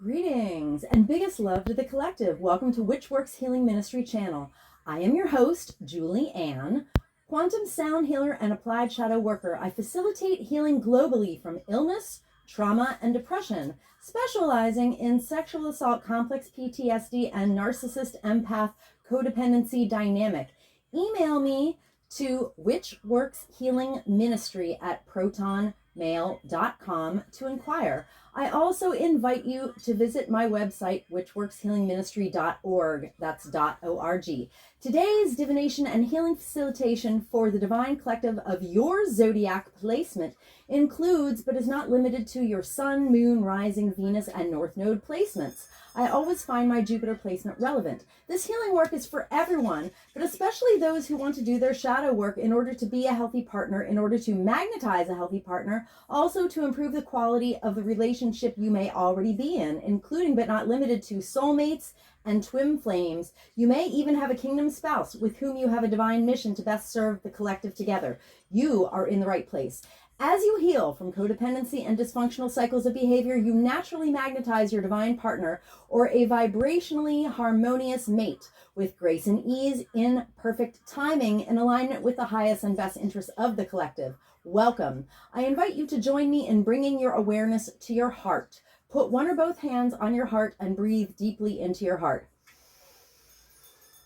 Greetings and biggest love to the collective. Welcome to Which Works Healing Ministry channel. I am your host, Julie Ann, quantum sound healer and applied shadow worker. I facilitate healing globally from illness, trauma, and depression, specializing in sexual assault, complex PTSD, and narcissist empath codependency dynamic. Email me to whichworkshealingministry@protonmail.com to inquire. I also invite you to visit my website, whichworkshealingministry.org. That's .org. Today's divination and healing facilitation for the divine collective of your zodiac placement includes, but is not limited to, your sun, moon, rising, Venus, and north node placements. I always find my Jupiter placement relevant. This healing work is for everyone, but especially those who want to do their shadow work in order to be a healthy partner, in order to magnetize a healthy partner, also to improve the quality of the relationship you may already be in, including but not limited to soulmates and twin flames. You may even have a kingdom spouse with whom you have a divine mission to best serve the collective together. You are in the right place. As you heal from codependency and dysfunctional cycles of behavior, you naturally magnetize your divine partner or a vibrationally harmonious mate with grace and ease, in perfect timing, in alignment with the highest and best interests of the collective. Welcome. I invite you to join me in bringing your awareness to your heart. Put one or both hands on your heart and breathe deeply into your heart.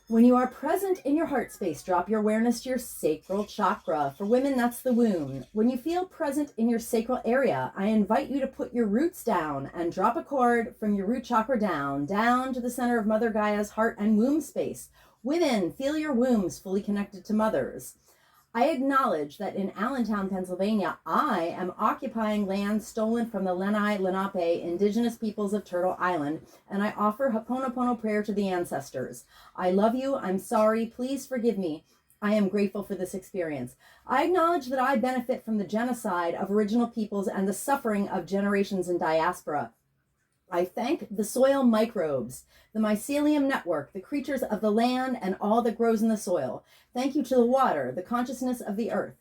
When you are present in your heart space, drop your awareness to your sacral chakra. For women, that's the womb. When you feel present in your sacral area, I invite you to put your roots down and drop a cord from your root chakra down to the center of Mother Gaia's heart and womb space. Women, feel your wombs fully connected to mothers. I acknowledge that in Allentown, Pennsylvania, I am occupying land stolen from the Lenni Lenape indigenous peoples of Turtle Island, and I offer Ho'oponopono prayer to the ancestors. I love you. I'm sorry. Please forgive me. I am grateful for this experience. I acknowledge that I benefit from the genocide of original peoples and the suffering of generations in diaspora. I thank the soil microbes, the mycelium network, the creatures of the land, and all that grows in the soil. Thank you to the water, the consciousness of the earth,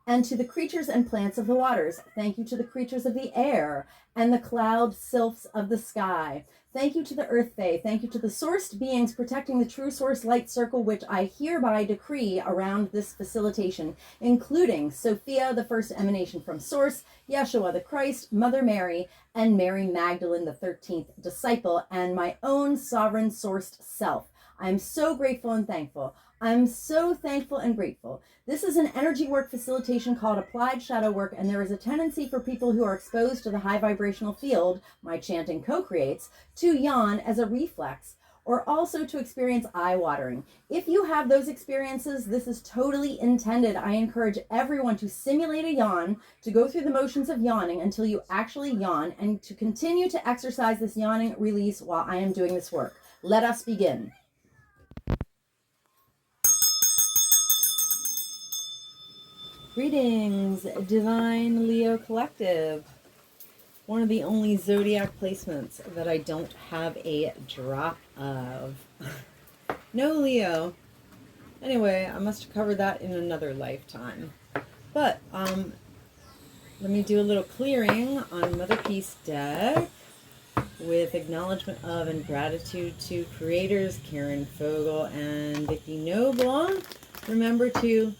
and to the creatures and plants of the waters. Thank you to the creatures of the air and the cloud sylphs of the sky. Thank you to the earth fae. Thank you to the sourced beings protecting the true source light circle, which I hereby decree around this facilitation, including Sophia, the first emanation from source, Yeshua the Christ, Mother Mary, and Mary Magdalene, the 13th disciple, and my own sovereign sourced self. I'm so grateful and thankful. I'm so thankful and grateful. This is an energy work facilitation called applied shadow work, and there is a tendency for people who are exposed to the high vibrational field my chanting co-creates to yawn as a reflex, or also to experience eye watering. If you have those experiences, this is totally intended. I encourage everyone to simulate a yawn, to go through the motions of yawning until you actually yawn, and to continue to exercise this yawning release while I am doing this work. Let us begin. Greetings, Divine Leo Collective. One of the only zodiac placements that I don't have a drop of. No Leo. Anyway, I must have covered that in another lifetime. But, let me do a little clearing on Mother Peace deck with acknowledgement of and gratitude to creators Karen Fogel and Vicki Noble. Remember to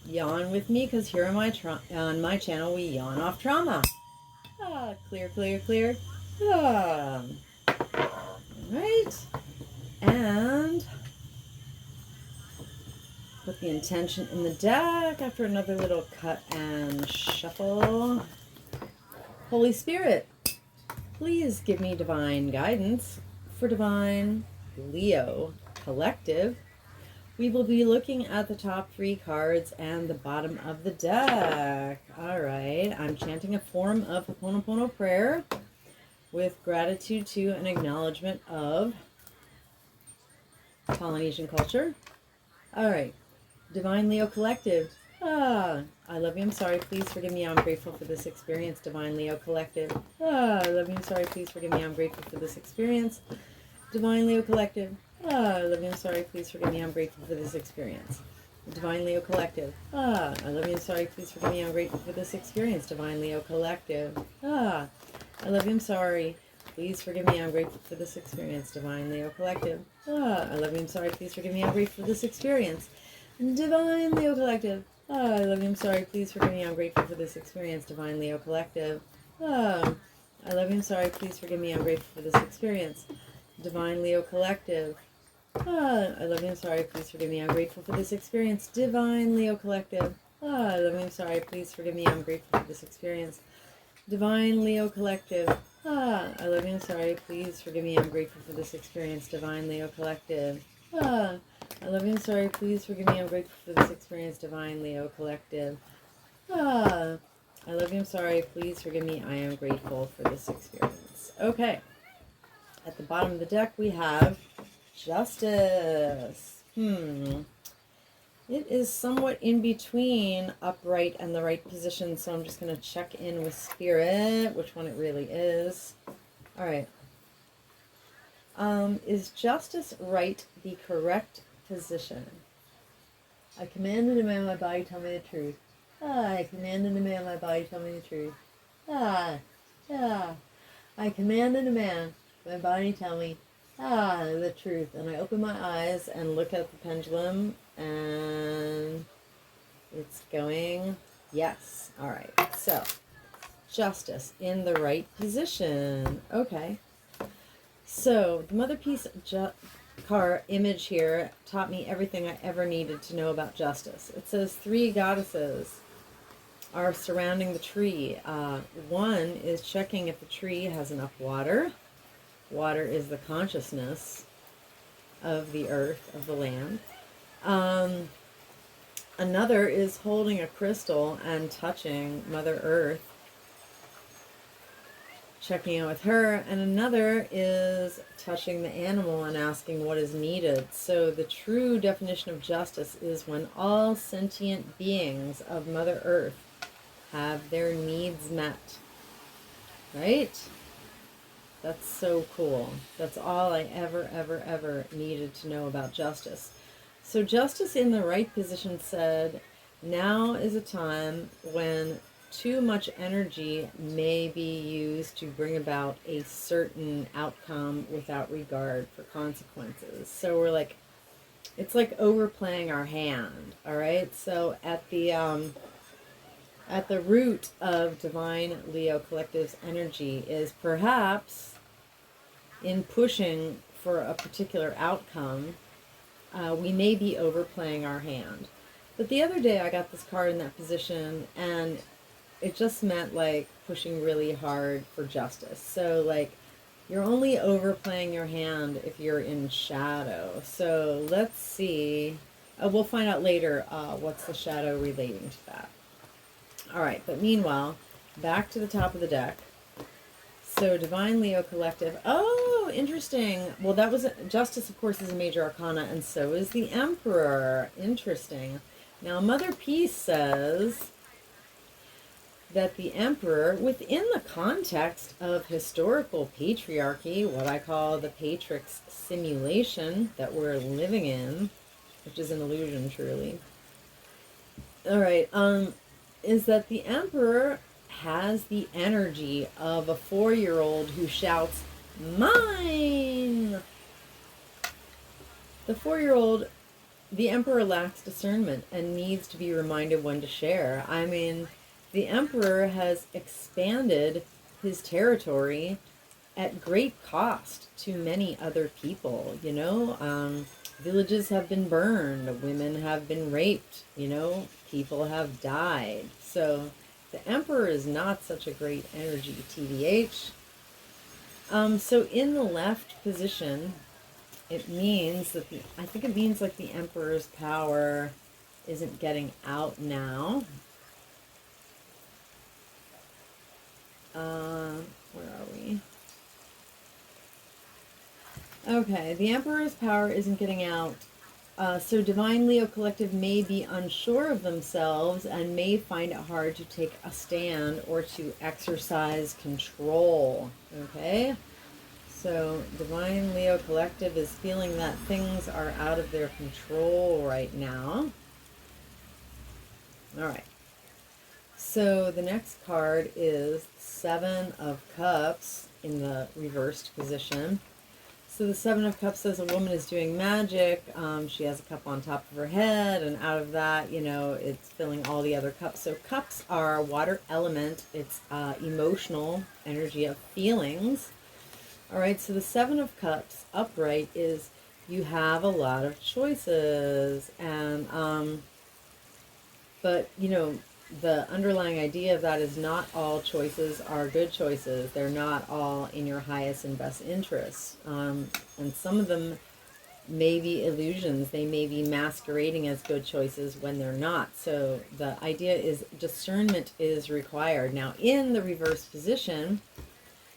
yawn with me, because here on my channel we yawn off trauma. Clear, clear, clear. Right. And put the intention in the deck after another little cut and shuffle. Holy Spirit, please give me divine guidance for Divine Leo Collective. We will be looking at the top 3 cards and the bottom of the deck. All right, I'm chanting a form of Ho'oponopono prayer with gratitude to and acknowledgement of Polynesian culture. All right, Divine Leo Collective. I love you, I'm sorry, please forgive me, I'm grateful for this experience. Divine Leo Collective. I love you, I'm sorry, please forgive me, I'm grateful for this experience. Divine Leo Collective. I love you, I'm sorry, please forgive me, I'm grateful for this experience. Divine Leo Collective. I love you, I'm sorry, please forgive me, I'm grateful for this experience. Divine Leo Collective. I love you, I'm sorry, please forgive me, I'm grateful for this experience. Divine Leo Collective. I love you, I'm sorry, please forgive me, I'm grateful for this experience. Divine Leo Collective. I love you, I'm sorry, please forgive me, I'm grateful for this experience. Divine Leo Collective. I love you, I'm sorry, please forgive me, I'm grateful for this experience. Divine Leo Collective. I love you, I'm sorry, please forgive me, I'm grateful for this experience. Divine Leo Collective. I love you, I'm sorry, please forgive me, I'm grateful for this experience. Divine Leo Collective. I love you, I'm sorry, please forgive me, I'm grateful for this experience. Divine Leo Collective. I love you, I'm sorry, please forgive me, I'm grateful for this experience. Divine Leo Collective. I love you, I'm sorry, please forgive me, I am grateful for this experience. Okay. At the bottom of the deck we have Justice. It is somewhat in between upright and the right position, so I'm just going to check in with Spirit, which one it really is. All right. Is Justice right the correct position? I command and demand my body tell me the truth. I command and demand my body tell me the truth. I command and demand my body tell me the truth. And I open my eyes and look at the pendulum, and it's going yes. All right, so Justice in the right position. Okay, so the Mother Peace car image here taught me everything I ever needed to know about Justice. It says 3 goddesses are surrounding the tree. One is checking if the tree has enough water. Water is the consciousness of the earth, of the land. Another is holding a crystal and touching Mother Earth, checking in with her, and another is touching the animal and asking what is needed. So the true definition of justice is when all sentient beings of Mother Earth have their needs met. Right? That's so cool. That's all I ever needed to know about justice. So Justice in the right position said, now is a time when too much energy may be used to bring about a certain outcome without regard for consequences. So we're like, it's like overplaying our hand, all right? So at the root of Divine Leo Collective's energy is perhaps in pushing for a particular outcome, we may be overplaying our hand. But the other day I got this card in that position, and it just meant like pushing really hard for justice. So like you're only overplaying your hand if you're in shadow. So let's see. We'll find out later what's the shadow relating to that. All right, but meanwhile, back to the top of the deck. So Divine Leo Collective. Oh, interesting. Well, that was Justice, of course, is a major arcana, and so is the Emperor. Interesting. Now, Mother Peace says that the Emperor, within the context of historical patriarchy, what I call the Patrix simulation that we're living in, which is an illusion, truly. All right, is that the Emperor has the energy of a 4-year-old who shouts, "Mine!" The 4-year-old, the Emperor lacks discernment and needs to be reminded when to share. I mean, the Emperor has expanded his territory at great cost to many other people, you know. Villages have been burned, women have been raped, you know, people have died. So the Emperor is not such a great energy, TBH. So in the left position, it means that I think it means like the Emperor's power isn't getting out now. Where are we? Okay, the Emperor's power isn't getting out. So Divine Leo Collective may be unsure of themselves and may find it hard to take a stand or to exercise control. Okay? So Divine Leo Collective is feeling that things are out of their control right now. All right. So the next card is Seven of Cups in the reversed position. So the Seven of Cups says a woman is doing magic. She has a cup on top of her head, and out of that, it's filling all the other cups. So cups are water element. It's emotional energy of feelings. All right, so the Seven of Cups upright is you have a lot of choices, and but the underlying idea of that is not all choices are good choices. They're not all in your highest and best interests. And some of them may be illusions. They may be masquerading as good choices when they're not. So the idea is discernment is required. Now, in the reverse position,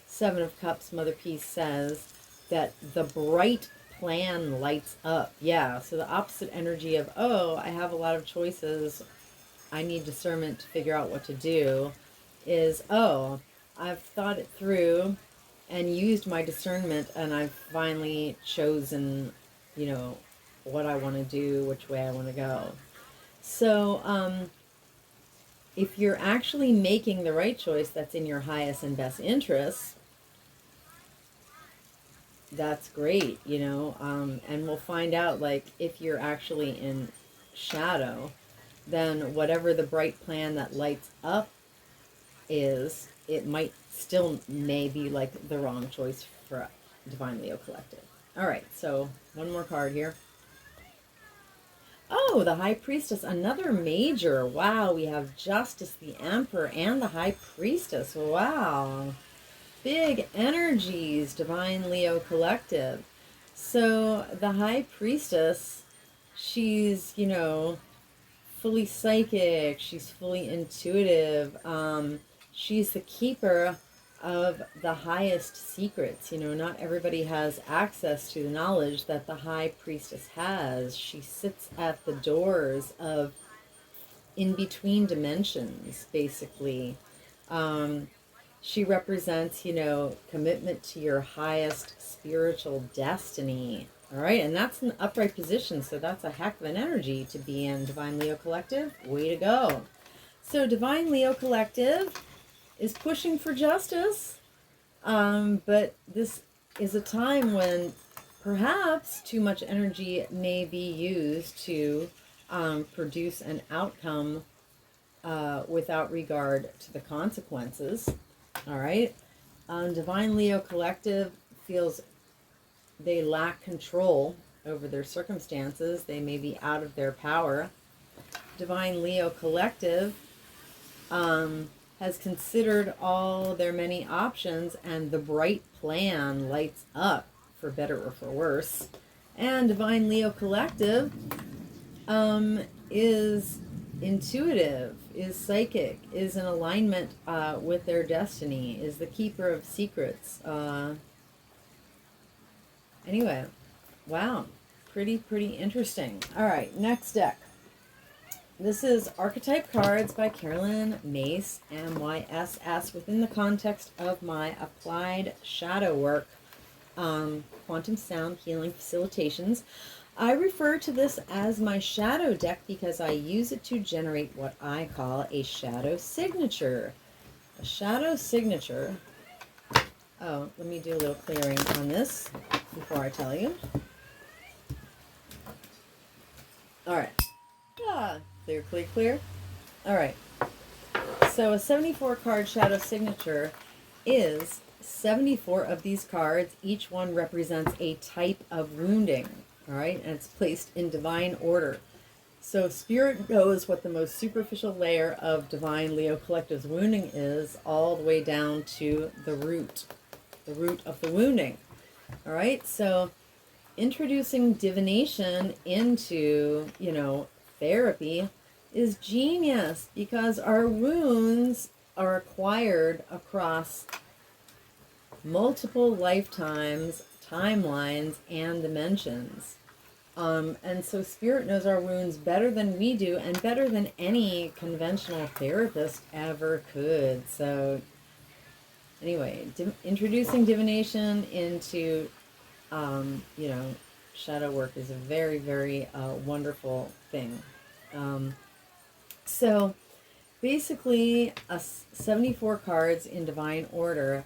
Seven of Cups, Mother Peace says that the bright plan lights up. Yeah, so the opposite energy of, oh, I have a lot of choices, I need discernment to figure out what to do, is, oh, I've thought it through and used my discernment, and I've finally chosen, what I want to do, which way I want to go. So, if you're actually making the right choice that's in your highest and best interests, that's great, and we'll find out, like, if you're actually in shadow, then whatever the bright plan that lights up is, it might still may be like the wrong choice for Divine Leo Collective. All right, so one more card here. Oh, the High Priestess, another major. Wow, we have Justice, the Emperor, and the High Priestess. Wow. Big energies, Divine Leo Collective. So the High Priestess, she's, fully psychic, she's fully intuitive, she's the keeper of the highest secrets. Not everybody has access to the knowledge that the High Priestess has. She sits at the doors of in between dimensions, basically. She represents, commitment to your highest spiritual destiny. All right, and that's an upright position, so that's a heck of an energy to be in, Divine Leo Collective. Way to go. So Divine Leo Collective is pushing for justice, but this is a time when perhaps too much energy may be used to produce an outcome without regard to the consequences. All right. Divine Leo Collective feels they lack control over their circumstances. They may be out of their power. Divine Leo Collective has considered all their many options, and the bright plan lights up, for better or for worse. And Divine Leo Collective is intuitive, is psychic, is in alignment with their destiny, is the keeper of secrets. Anyway, wow, pretty interesting. All right, next deck. This is Archetype Cards by Carolyn Mace, MYSS, within the context of my applied shadow work, quantum sound healing facilitations. I refer to this as my shadow deck because I use it to generate what I call a shadow signature. A shadow signature. Oh, let me do a little clearing on this before I tell you. All right. Clear, clear, clear. All right. So a 74 card shadow signature is 74 of these cards. Each one represents a type of wounding. All right. And it's placed in divine order. So Spirit knows what the most superficial layer of Divine Leo Collective's wounding is, all the way down to the root of the wounding. All right. So introducing divination into, therapy is genius, because our wounds are acquired across multiple lifetimes, timelines, and dimensions. And so Spirit knows our wounds better than we do, and better than any conventional therapist ever could. So anyway, introducing divination into, shadow work is a very, very wonderful thing. So basically, 74 cards in divine order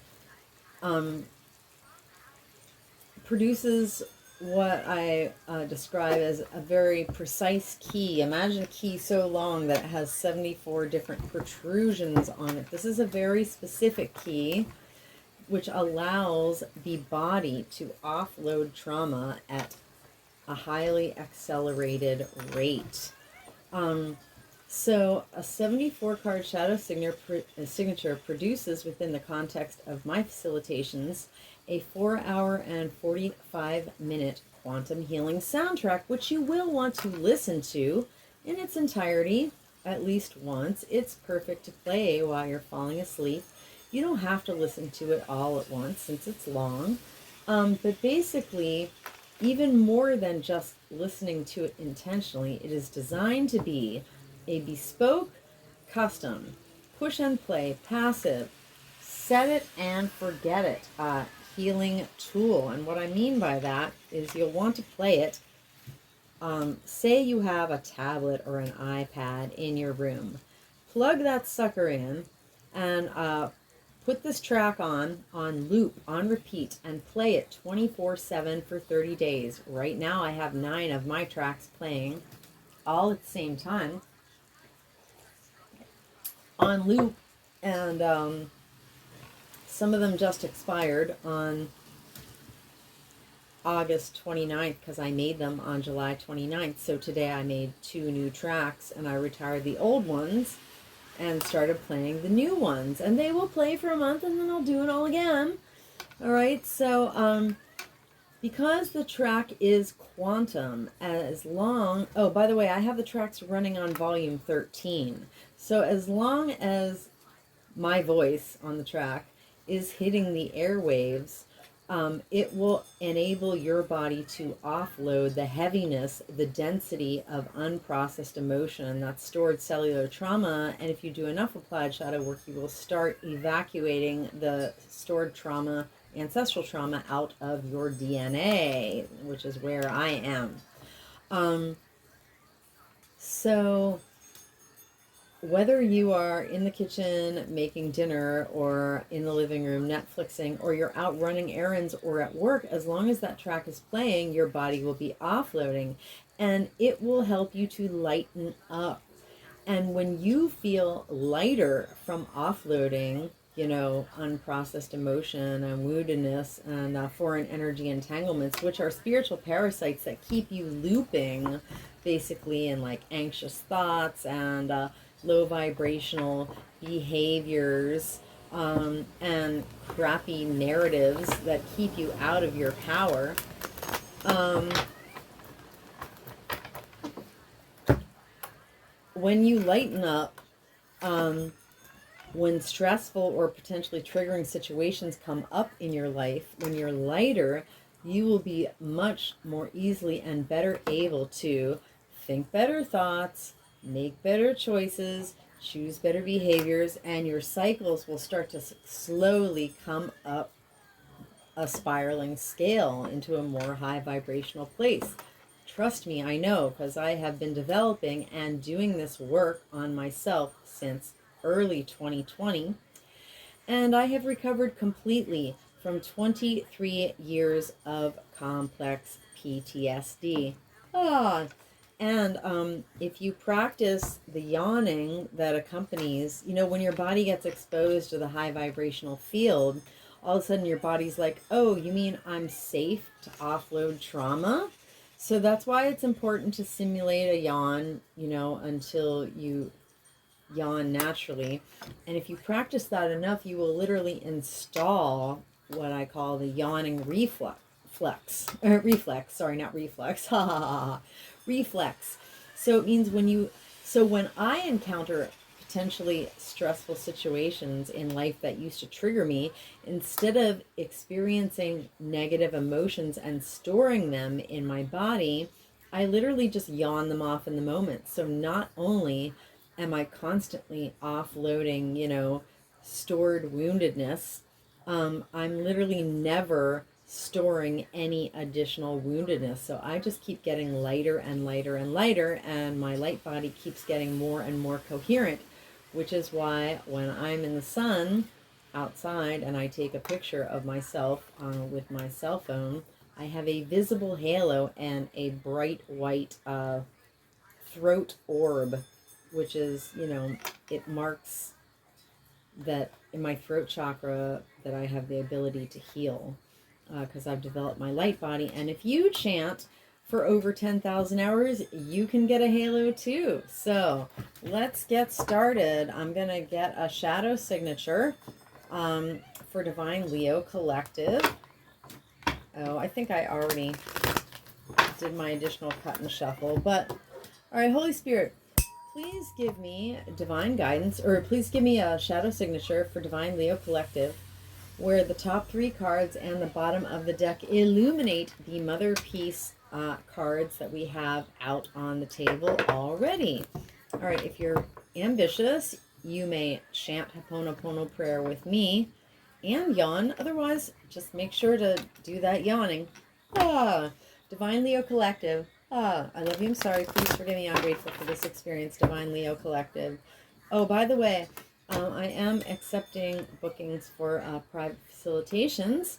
produces what I describe as a very precise key. Imagine a key so long that it has 74 different protrusions on it. This is a very specific key which allows the body to offload trauma at a highly accelerated rate. So a 74 card shadow signature produces, within the context of my facilitations, a 4-hour and 45-minute quantum healing soundtrack, which you will want to listen to in its entirety at least once. It's perfect to play while you're falling asleep. You don't have to listen to it all at once since it's long. But basically, even more than just listening to it intentionally, it is designed to be a bespoke, custom, push and play, passive, set it and forget it healing tool. And what I mean by that is you'll want to play it. Say you have a tablet or an iPad in your room. Plug that sucker in and put this track on loop, on repeat, and play it 24/7 for 30 days. Right now I have 9 of my tracks playing all at the same time on loop, and some of them just expired on August 29th because I made them on July 29th. So today I made 2 new tracks and I retired the old ones and started playing the new ones, and they will play for a month and then I'll do it all again. All right, so because the track is quantum, as long, oh, by the way, I have the tracks running on volume 13. So as long as my voice on the track is hitting the airwaves, it will enable your body to offload the heaviness, the density of unprocessed emotion, that's stored cellular trauma. And if you do enough applied shadow work, you will start evacuating the stored trauma, ancestral trauma, out of your DNA, which is where I am. So whether you are in the kitchen making dinner or in the living room Netflixing, or you're out running errands or at work, as long as that track is playing, your body will be offloading and it will help you to lighten up. And when you feel lighter from offloading, you know, unprocessed emotion and woundedness and foreign energy entanglements, which are spiritual parasites that keep you looping basically in like anxious thoughts and low vibrational behaviors and crappy narratives that keep you out of your power. When you lighten up, when stressful or potentially triggering situations come up in your life, when you're lighter, you will be much more easily and better able to think better thoughts, make better choices, choose better behaviors, and your cycles will start to slowly come up a spiraling scale into a more high vibrational place. Trust me, I know, because I have been developing and doing this work on myself since early 2020, and I have recovered completely from 23 years of complex PTSD. And if you practice the yawning that accompanies, you know, when your body gets exposed to the high vibrational field, all of a sudden your body's like, oh, you mean I'm safe to offload trauma? So that's why it's important to simulate a yawn, you know, until you yawn naturally. And if you practice that enough, you will literally install what I call the yawning reflex. So it means when I encounter potentially stressful situations in life that used to trigger me, instead of experiencing negative emotions and storing them in my body, I literally just yawn them off in the moment. So not only am I constantly offloading, you know, stored woundedness, I'm literally never storing any additional woundedness. So I just keep getting lighter and lighter and lighter, and my light body keeps getting more and more coherent, which is why when I'm in the sun outside and I take a picture of myself with my cell phone, I have a visible halo and a bright white throat orb, which is, it marks that in my throat chakra that I have the ability to heal because I've developed my light body. And if you chant for over 10,000 hours, you can get a halo too. So let's get started. I'm going to get a shadow signature for Divine Leo Collective. Oh, I think I already did my additional cut and shuffle. But, all right, Holy Spirit, please give me divine guidance, or please give me a shadow signature for Divine Leo Collective, where the top 3 cards and the bottom of the deck illuminate the Mother Peace cards that we have out on the table already. All right, if you're ambitious, you may chant Ho'oponopono prayer with me and yawn. Otherwise, just make sure to do that yawning. Divine Leo Collective. I love you. I'm sorry. Please forgive me. I'm grateful for this experience. Divine Leo Collective. Oh, by the way, I am accepting bookings for private facilitations.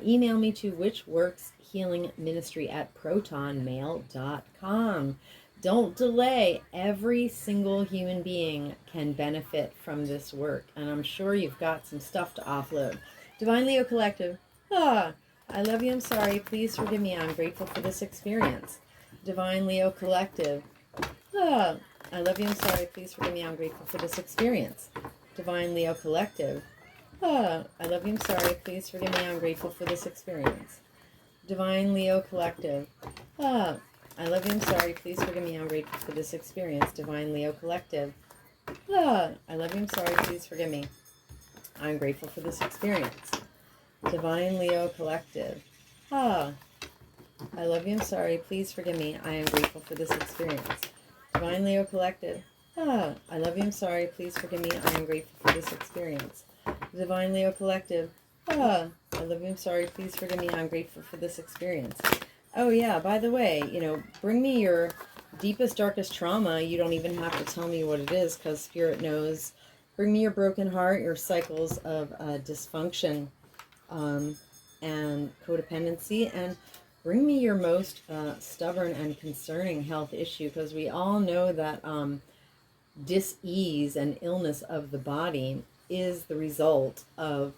Email me to witchworkshealingministry@protonmail.com. Don't delay. Every single human being can benefit from this work, and I'm sure you've got some stuff to offload. Divine Leo Collective. I love you. I'm sorry. Please forgive me. I'm grateful for this experience. Divine Leo Collective. I love you. I'm sorry. Please forgive me. I'm grateful for this experience. Divine Leo Collective. I love you. I'm sorry. Please forgive me. I'm grateful for this experience. Divine Leo Collective. I love you. I'm sorry. Please forgive me. I'm grateful for this experience. Divine Leo Collective. I love you. I'm sorry. Please forgive me. I'm grateful for this experience. Divine Leo Collective. I love you. I'm sorry. Please forgive me. I am grateful for this experience. Divine Leo Collective. I love you. I'm sorry. Please forgive me. I am grateful for this experience. Divine Leo Collective. I love you. I'm sorry. Please forgive me. I'm grateful for this experience. Oh yeah, by the way, bring me your deepest, darkest trauma. You don't even have to tell me what it is because Spirit knows. Bring me your broken heart, your cycles of dysfunction and codependency, and bring me your most stubborn and concerning health issue, because we all know that dis-ease and illness of the body is the result of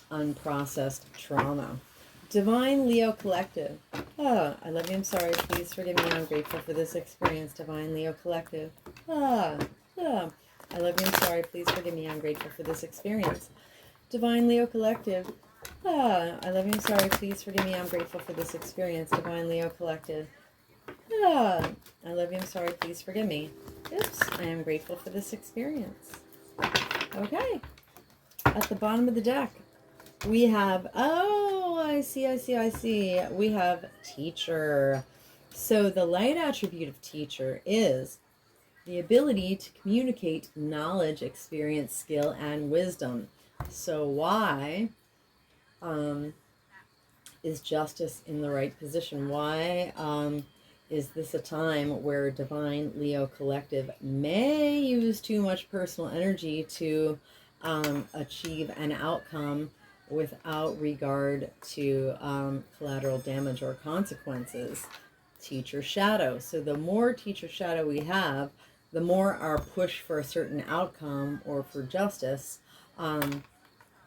unprocessed trauma. Divine Leo Collective. I love you. I'm sorry. Please forgive me. I'm grateful for this experience. Divine Leo Collective. I love you. I'm sorry. Please forgive me. I'm grateful for this experience. Divine Leo Collective. I love you. I'm sorry. Please forgive me. I'm grateful for this experience. Divine Leo Collective. I love you. I'm sorry. Please forgive me. Oops. I am grateful for this experience. Okay. At the bottom of the deck, we have, I see. We have teacher. So the light attribute of teacher is the ability to communicate knowledge, experience, skill, and wisdom. So why is justice in the right position? Why is this a time where Divine Leo Collective may use too much personal energy to achieve an outcome without regard to collateral damage or consequences? Teacher shadow. So the more teacher shadow we have, the more our push for a certain outcome or for justice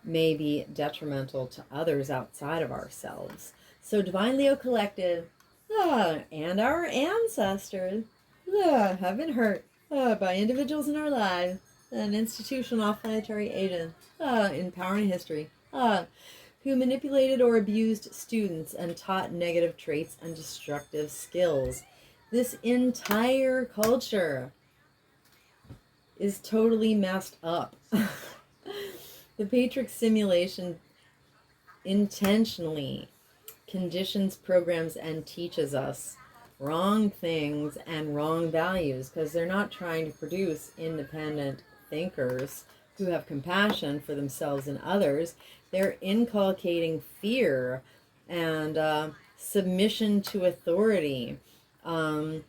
may be detrimental to others outside of ourselves. So Divine Leo Collective and our ancestors have been hurt by individuals in our lives and institutional planetary agents in power and history who manipulated or abused students and taught negative traits and destructive skills. This entire culture is totally messed up. The Matrix simulation intentionally conditions, programs, and teaches us wrong things and wrong values because they're not trying to produce independent thinkers who have compassion for themselves and others. They're inculcating fear and submission to authority and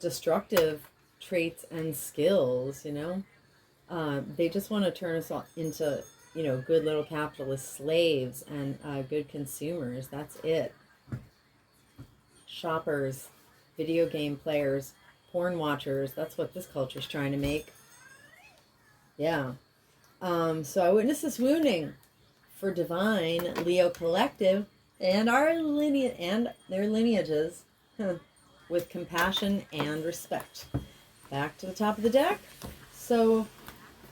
destructive traits and skills, They just want to turn us all into, good little capitalist slaves and good consumers. That's it. Shoppers, video game players, porn watchers. That's what this culture's trying to make. Yeah. So I witnessed this wounding for divine Leo collective and our lineage and their lineages with compassion and respect. Back to the top of the deck. So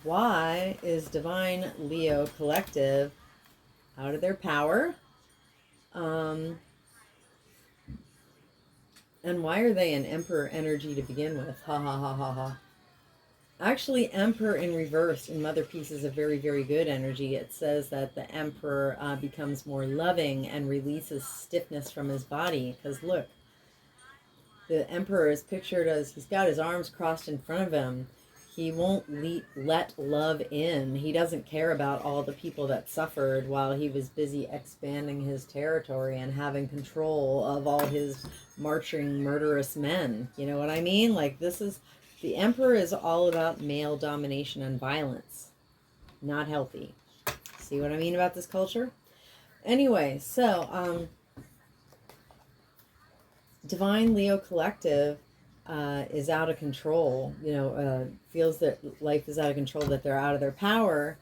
why is divine Leo collective out of their power? And why are they an emperor energy to begin with? Ha ha ha ha ha. Actually, Emperor in reverse in Mother Peace is a very, very good energy. It says that the Emperor becomes more loving and releases stiffness from his body. Because look, the Emperor is pictured as he's got his arms crossed in front of him. He won't let love in. He doesn't care about all the people that suffered while he was busy expanding his territory and having control of all his marching murderous men. You know what I mean? Like, the Emperor is all about male domination and violence. Not healthy. See what I mean about this culture? Anyway, so, Divine Leo Collective is out of control, feels that life is out of control, that they're out of their power,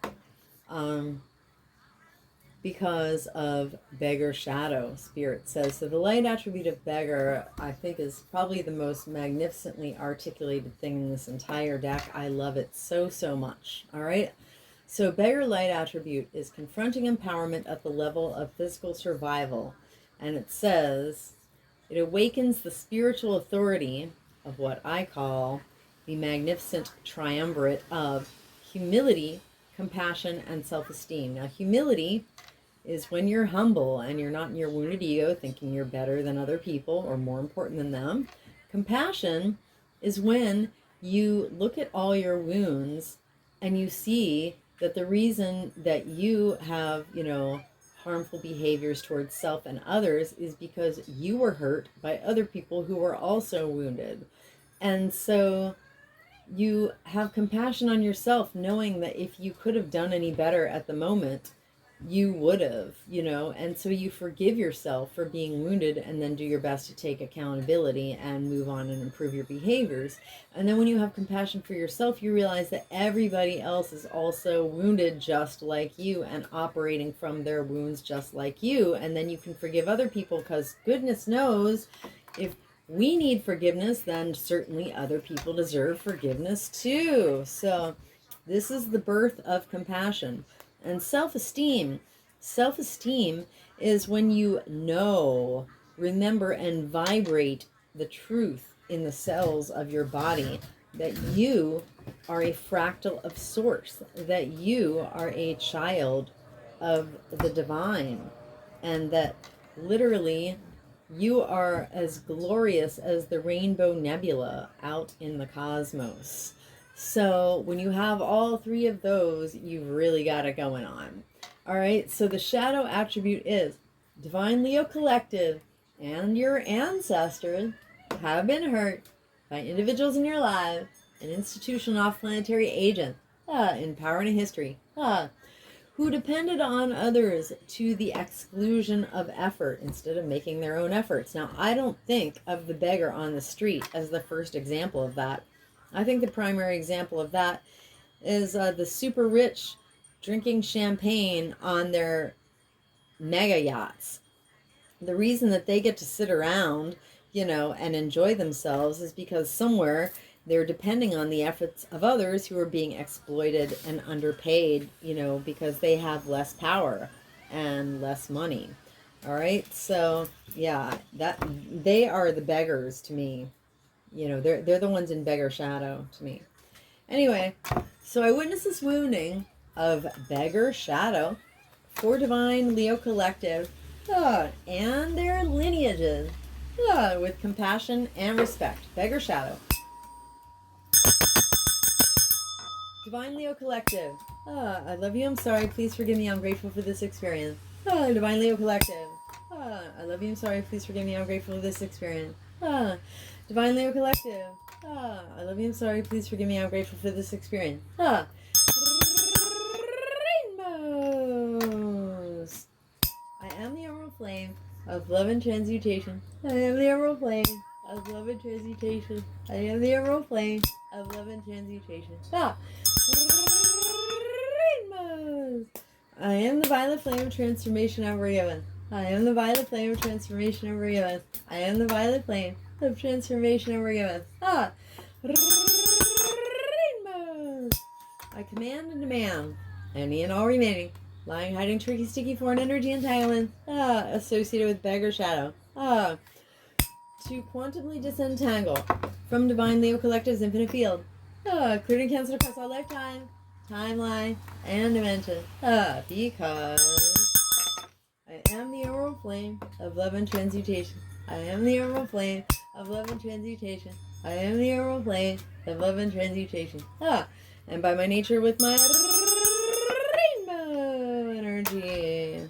because of beggar shadow, Spirit says. So the light attribute of beggar, I think, is probably the most magnificently articulated thing in this entire deck. I love it so, so much. All right. So beggar light attribute is confronting empowerment at the level of physical survival. And it says, it awakens the spiritual authority of what I call the magnificent triumvirate of humility, compassion, and self-esteem. Now, humility is when you're humble and you're not in your wounded ego thinking you're better than other people or more important than them. Compassion is when you look at all your wounds and you see that the reason that you have, harmful behaviors towards self and others is because you were hurt by other people who were also wounded. And so you have compassion on yourself, knowing that if you could have done any better at the moment, you would have, and so you forgive yourself for being wounded and then do your best to take accountability and move on and improve your behaviors. And then when you have compassion for yourself, you realize that everybody else is also wounded just like you and operating from their wounds just like you. And then you can forgive other people, because goodness knows if we need forgiveness, then certainly other people deserve forgiveness too. So this is the birth of compassion. And self-esteem. Self-esteem is when you remember, and vibrate the truth in the cells of your body that you are a fractal of source, that you are a child of the divine, and that literally you are as glorious as the rainbow nebula out in the cosmos. So when you have all three of those, you've really got it going on. All right, so the shadow attribute is Divine Leo Collective and your ancestors have been hurt by individuals in your life, an institutional off-planetary agent, in power and history, who depended on others to the exclusion of effort instead of making their own efforts. Now, I don't think of the beggar on the street as the first example of that. I think the primary example of that is the super rich drinking champagne on their mega yachts. The reason that they get to sit around, and enjoy themselves is because somewhere they're depending on the efforts of others who are being exploited and underpaid, because they have less power and less money. All right. So yeah, they are the beggars to me. They're the ones in beggar shadow to me. Anyway, so I witnessed this wounding of beggar shadow for Divine Leo Collective and their lineages with compassion and respect. Beggar shadow. Divine Leo Collective. I love you. I'm sorry. Please forgive me. I'm grateful for this experience. Divine Leo Collective. I love you. I'm sorry. Please forgive me. I'm grateful for this experience. Divine Leo Collective. I love you, I'm sorry, please forgive me, I'm grateful for this experience. Rainbows. I am the emerald flame of love and transmutation. I am the emerald flame of love and transmutation. I am the emerald flame of love and transmutation. Rainbows. I am the violet flame of transformation ever given. I am the violet flame of transformation ever given. I am the violet flame of transformation ever given. Rainbows. I command and demand any and all remaining lying, hiding, tricky, sticky, foreign energy entanglements associated with bag or shadow to quantumly disentangle from Divine Leo Collective's infinite field, cleared and canceled across all lifetime, timeline, and dimension, because I am the emerald flame of love and transmutation. I am the emerald flame of love and transmutation. I am the emerald flame of love and transmutation. And by my nature with my rainbow energy,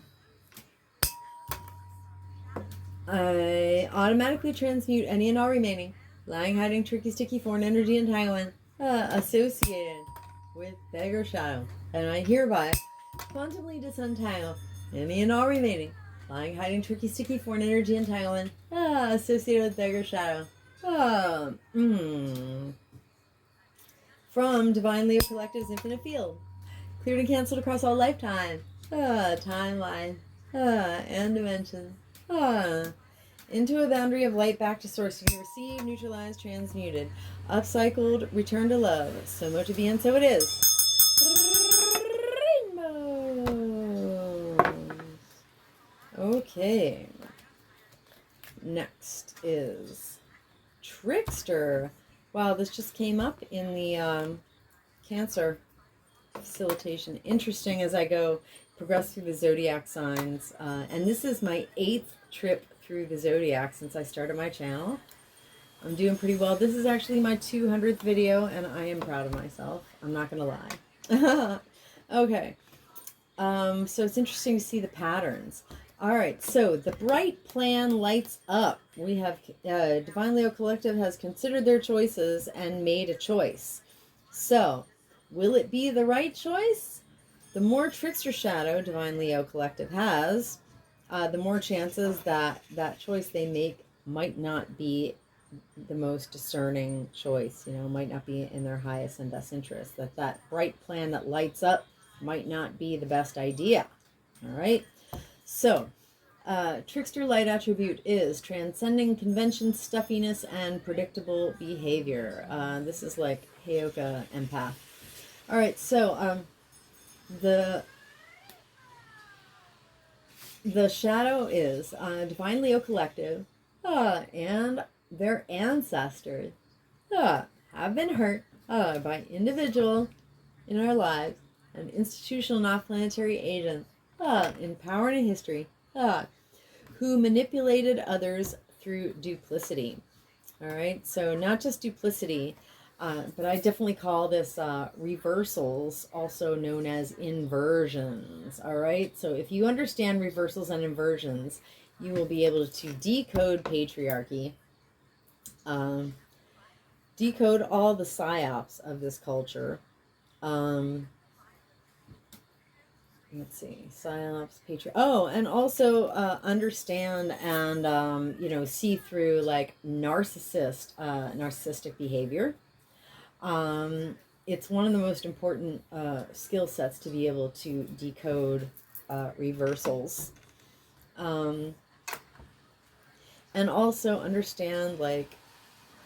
I automatically transmute any and all remaining lying, hiding, tricky, sticky, foreign energy entanglement associated with bag or shadow. And I hereby quantumly disentangle any and all remaining lying, hiding, tricky, sticky, foreign energy entanglement associated with bag or shadow. From Divine Leo Collective's infinite field, cleared and canceled across all lifetime, timeline, and dimension, into a boundary of light back to source to be received, neutralized, transmuted, upcycled, returned to love. So much to be and so it is. Rainbows. Okay. Next is Trickster. Wow, this just came up in the Cancer facilitation. Interesting as I progress through the zodiac signs. And this is my 8th trip through the zodiac since I started my channel. I'm doing pretty well. This is actually my 200th video, and I am proud of myself. I'm not going to lie. Okay. So it's interesting to see the patterns. All right, so the bright plan lights up. We have Divine Leo Collective has considered their choices and made a choice. So, will it be the right choice? The more Trickster Shadow Divine Leo Collective has, the more chances that that choice they make might not be the most discerning choice, might not be in their highest and best interest. That bright plan that lights up might not be the best idea. All right? So, Trickster light attribute is transcending convention, stuffiness, and predictable behavior. This is like Heyoka empath. All right, so the shadow is Divine Leo Collective, and their ancestors have been hurt by individual in our lives and institutional non-planetary agents in power and in history who manipulated others through duplicity. All right, so not just duplicity, but I definitely call this reversals, also known as inversions. All right, so if you understand reversals and inversions, you will be able to decode patriarchy, decode all the psyops of this culture. Let's see, psyops, and also understand and see through like narcissistic behavior. It's one of the most important skill sets to be able to decode reversals, and also understand like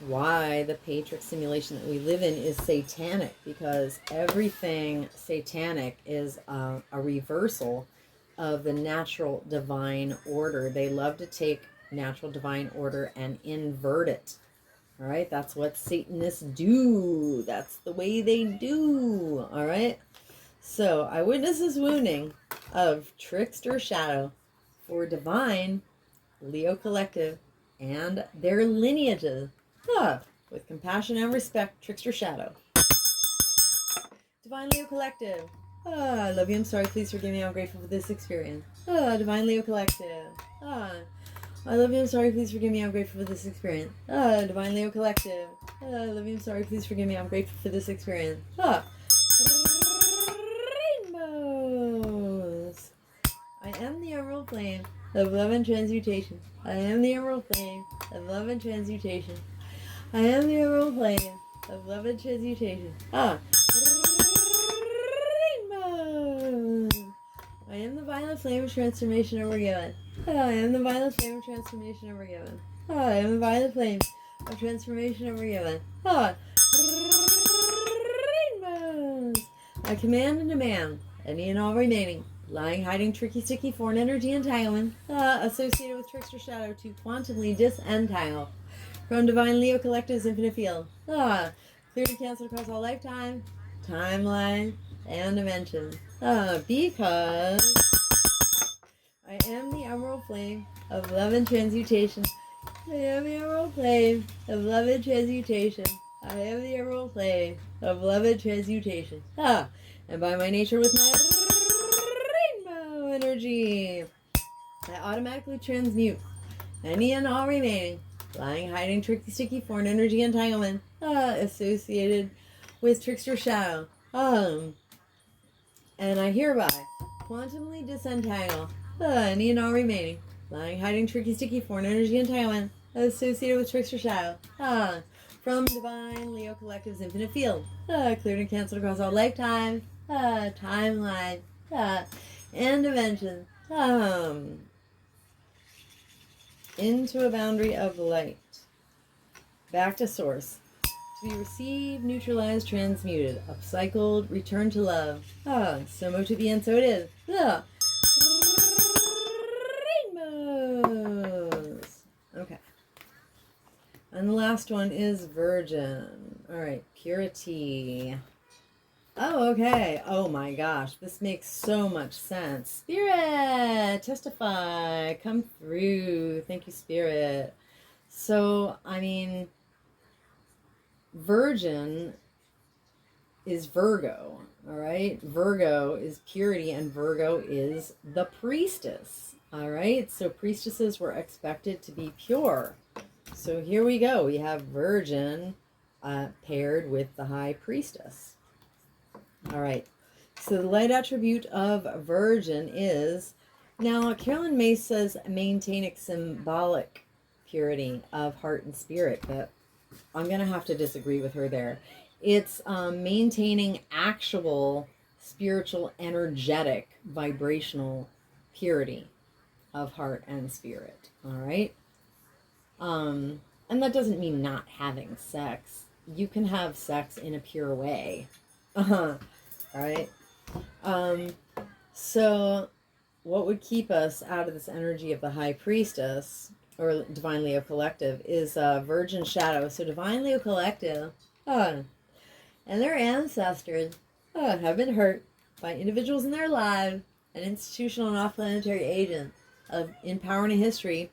why the Patrix simulation that we live in is satanic, because everything satanic is a reversal of the natural divine order. They love to take natural divine order and invert it. All right, that's what Satanists do. That's the way they do. All right, so I witness this wounding of Trickster Shadow for Divine Leo Collective and their lineages. With compassion and respect, Trickster Shadow. Divine Leo Collective. I love you, I'm sorry, please forgive me, I'm grateful for this experience. Divine Leo Collective. I love you, I'm sorry, please forgive me, I'm grateful for this experience. Divine Leo Collective. I love you, I'm sorry, please forgive me, I'm grateful for this experience. Ah. Rainbows. I am the emerald flame of love and transmutation. I am the emerald flame of love and transmutation. I am the emerald flame of love and transmutation. Ah. Rainbows. I am the violet flame of transformation over given. I am the violet flame of transformation over given. I am the violet flame of transformation over given. Rainbows. I command and demand any and all remaining lying, hiding, tricky, sticky, foreign energy entanglement associated with trickster shadow to quantumly disentangle from divine Leo Collective's infinite field. Clear to cancel across all lifetime, timeline, and dimension. Because I am the emerald flame of love and transmutation. I am the emerald flame of love and transmutation. I am the emerald flame of love and transmutation. And by my nature with my rainbow energy, I automatically transmute any and all remaining lying, hiding, tricky, sticky, foreign energy entanglement associated with trickster shadow. And I hereby quantumly disentangle any and all remaining lying, hiding, tricky, sticky, foreign energy entanglement associated with trickster shadow from divine Leo Collective's infinite field, cleared and canceled across all lifetime, timeline, and dimension, into a boundary of light, back to source, to be received, neutralized, transmuted, upcycled, returned to love. So much to be, and so it is. Rainbows. Okay. And the last one is virgin. All right, purity. Oh, okay. Oh my gosh, this makes so much sense. Spirit, testify, come through. Thank you, Spirit. So, I mean, virgin is Virgo, all right? Virgo is purity, and Virgo is the priestess, all right? So priestesses were expected to be pure. So here we go. We have virgin paired with the high priestess. All right. So the light attribute of virgin is, now Carolyn May says maintaining symbolic purity of heart and spirit, but I'm going to have to disagree with her there. It's maintaining actual spiritual, energetic, vibrational purity of heart and spirit. All right. And that doesn't mean not having sex. You can have sex in a pure way. All right. So what would keep us out of this energy of the high priestess or divine Leo Collective is virgin shadow. So divine Leo Collective and their ancestors have been hurt by individuals in their lives and institutional and off-planetary agents in power and history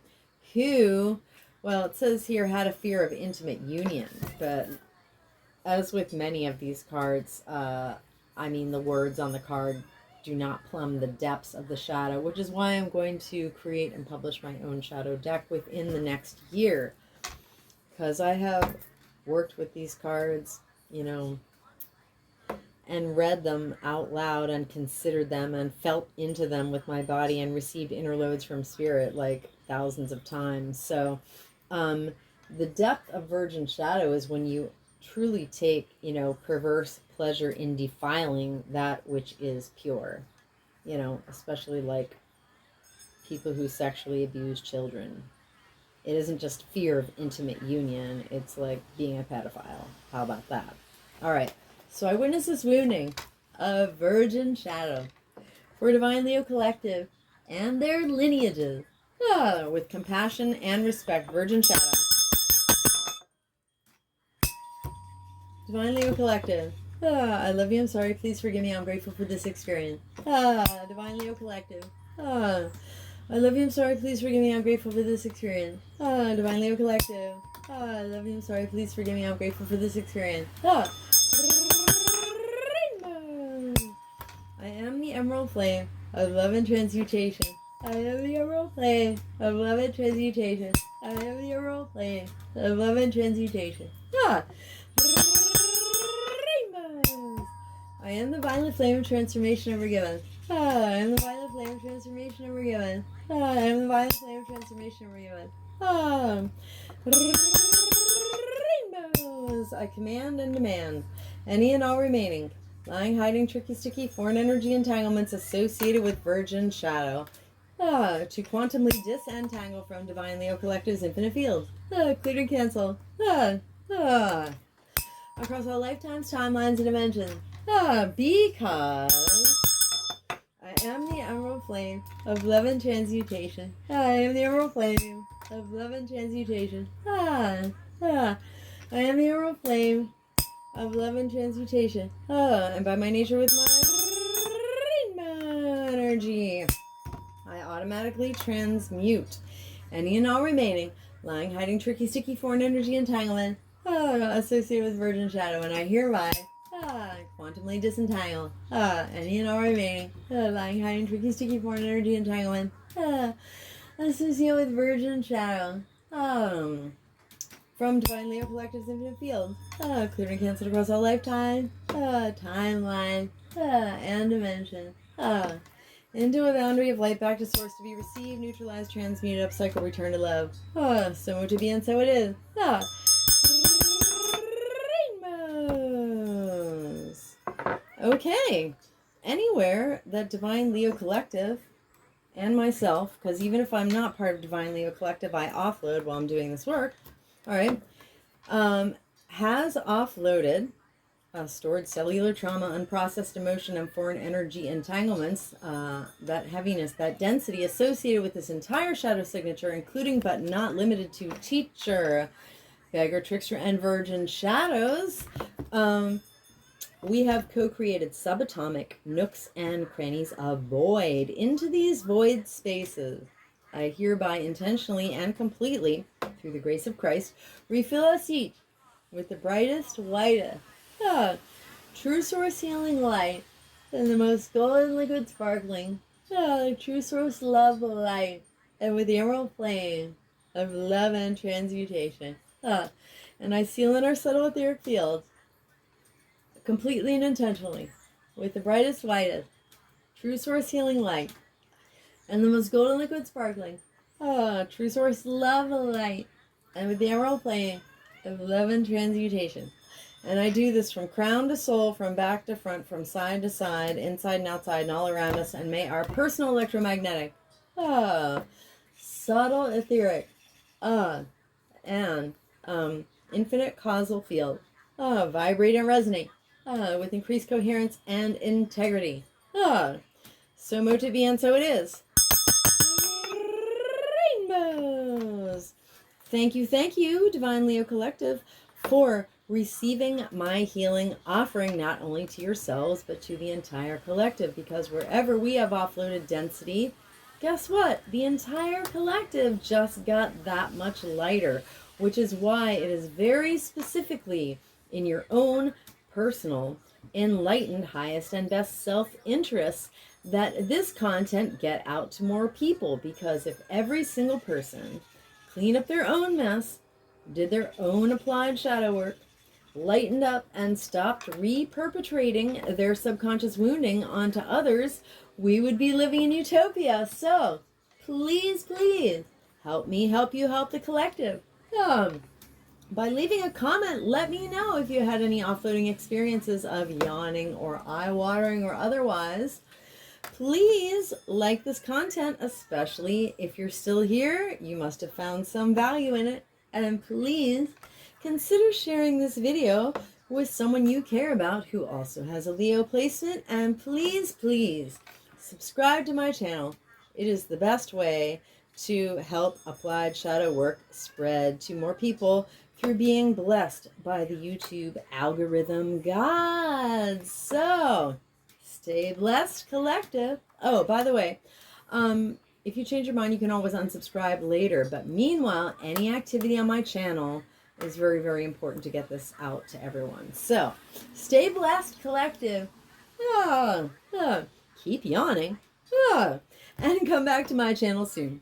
who, well, it says here, had a fear of intimate union. But as with many of these cards, I mean, the words on the card do not plumb the depths of the shadow, which is why I'm going to create and publish my own shadow deck within the next year. Because I have worked with these cards, you know, and read them out loud and considered them and felt into them with my body and received inner loads from spirit like thousands of times. So the depth of virgin shadow is when you truly take, you know, perverse pleasure in defiling that which is pure, you know, especially like people who sexually abuse children. It isn't just fear of intimate union, it's like being a pedophile. How about that? All right, so I witnessed this wounding of virgin shadow for Divine Leo Collective and their lineages with compassion and respect. Virgin shadow. Divine Leo Collective. I love you, I'm sorry, please forgive me, I'm grateful for this experience. Divine Leo Collective. I love you, I'm sorry, please forgive me, I'm grateful for this experience. Divine Leo Collective. I love you, I'm sorry, please forgive me, I'm grateful for this experience. Rainbow. I am the emerald flame of love and transmutation. I am the emerald flame of love and transmutation. I am the emerald flame of love and transmutation. Rainbows. I am the violet flame of transformation ever given. I am the violet flame of transformation ever given. I am the violet flame of transformation ever given. Rainbows. I command and demand any and all remaining lying, hiding, tricky, sticky, foreign energy entanglements associated with virgin shadow. To quantumly disentangle from Divine Leo Collective's infinite field. Clear and cancel. Across all lifetimes, timelines, and dimensions. Because I am the emerald flame of love and transmutation. I am the emerald flame of love and transmutation. I am the emerald flame of love and transmutation. And by my nature with my rainbow energy, I automatically transmute any and all remaining lying, hiding, tricky, sticky, foreign energy entanglement associated with virgin shadow, and I hereby quantumly disentangle any and all remaining lying, hiding, tricky, sticky, foreign energy entanglement associated with virgin shadow from Divine Leo Collective's infinite field, cleared and canceled across all lifetime, timeline, and dimension, into a boundary of light back to source to be received, neutralized, transmuted, upcycle, return to love. So to be and so it is. Rainbows. Okay. Anywhere that Divine Leo Collective and myself, because even if I'm not part of Divine Leo Collective, I offload while I'm doing this work. All right. Has offloaded stored cellular trauma, unprocessed emotion, and foreign energy entanglements, that heaviness, that density associated with this entire shadow signature, including but not limited to teacher, beggar, trickster, and virgin shadows. We have co-created subatomic nooks and crannies of void. Into these void spaces, I hereby intentionally and completely, through the grace of Christ, refill us each with the brightest, whitest, true source healing light, and the most golden liquid sparkling, true source love light, and with the emerald flame of love and transmutation. And I seal in our subtle etheric fields, completely and intentionally, with the brightest, whitest, true source healing light, and the most golden liquid sparkling, true source love light, and with the emerald flame of love and transmutation. And I do this from crown to sole, from back to front, from side to side, inside and outside, and all around us. And may our personal electromagnetic, subtle etheric, and infinite causal field vibrate and resonate with increased coherence and integrity. So mote it be, and so it is. Rainbows. Thank you, Divine Leo Collective, for receiving my healing offering, not only to yourselves, but to the entire collective, because wherever we have offloaded density, guess what? The entire collective just got that much lighter, which is why it is very specifically in your own personal, enlightened, highest and best self-interest that this content get out to more people, because if every single person cleaned up their own mess, did their own applied shadow work, lightened up, and stopped re-perpetrating their subconscious wounding onto others, we would be living in utopia. So please help me help you help the collective. By leaving a comment, let me know if you had any offloading experiences of yawning or eye-watering or otherwise. Please like this content, especially if you're still here. You must have found some value in it. And please consider sharing this video with someone you care about who also has a Leo placement. And please subscribe to my channel. It is the best way to help applied shadow work spread to more people through being blessed by the YouTube algorithm gods. So stay blessed, collective. Oh, by the way, if you change your mind, you can always unsubscribe later. But meanwhile, any activity on my channel is very, very important to get this out to everyone. So stay blessed, collective. Keep yawning. And come back to my channel soon.